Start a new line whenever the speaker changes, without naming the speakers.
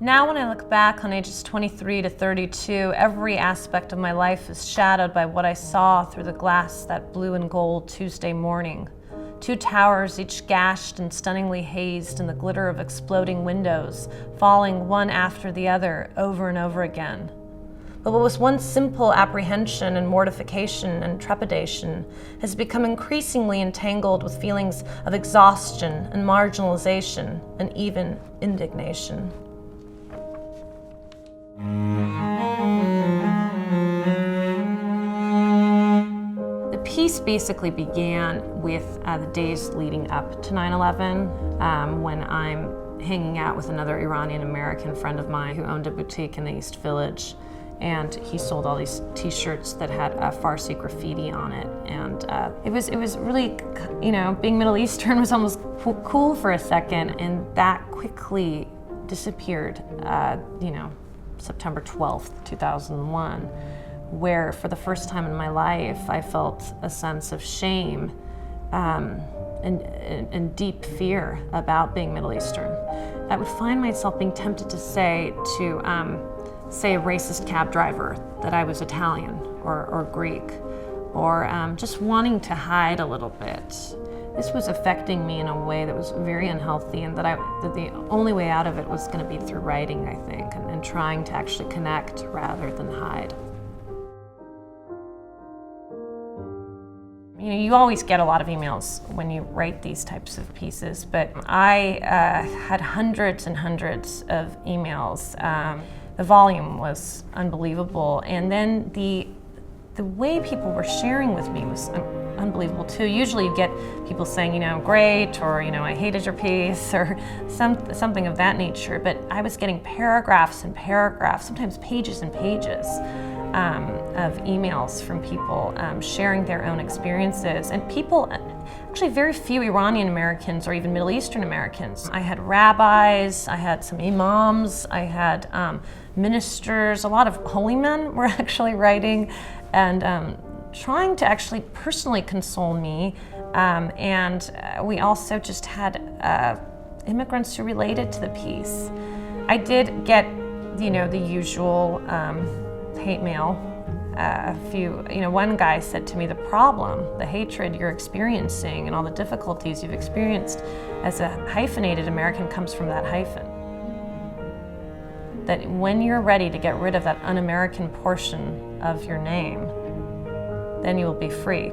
Now when I look back on ages 23 to 32, every aspect of my life is shadowed by what I saw through the glass that blue and gold Tuesday morning. 2 towers, each gashed and stunningly hazed in the glitter of exploding windows, falling one after the other over and over again. But what was once simple apprehension and mortification and trepidation has become increasingly entangled with feelings of exhaustion and marginalization and even indignation. The piece basically began with the days leading up to 9/11, when I'm hanging out with another Iranian-American friend of mine who owned a boutique in the East Village, and he sold all these T-shirts that had Farsi graffiti on it, and it was really, being Middle Eastern was almost cool for a second, and that quickly disappeared, September 12th, 2001, where for the first time in my life I felt a sense of shame and deep fear about being Middle Eastern. I would find myself being tempted to say a racist cab driver that I was Italian or Greek, or just wanting to hide a little bit. This was affecting me in a way that was very unhealthy, and that the only way out of it was going to be through writing, I think, and trying to actually connect rather than hide. You always get a lot of emails when you write these types of pieces, but I had hundreds and hundreds of emails. The volume was unbelievable, and then the way people were sharing with me was unbelievable too. Usually you get people saying, great, or I hated your piece, or something of that nature, but I was getting paragraphs and paragraphs, sometimes pages and pages of emails from people sharing their own experiences, and people, actually very few Iranian Americans or even Middle Eastern Americans. I had rabbis, I had some imams, I had ministers, a lot of holy men were actually writing and trying to actually personally console me, and we also just had immigrants who related to the piece. I did get, the usual hate mail. One guy said to me, the problem, the hatred you're experiencing and all the difficulties you've experienced as a hyphenated American comes from that hyphen. That when you're ready to get rid of that un-American portion of your name, then you will be free.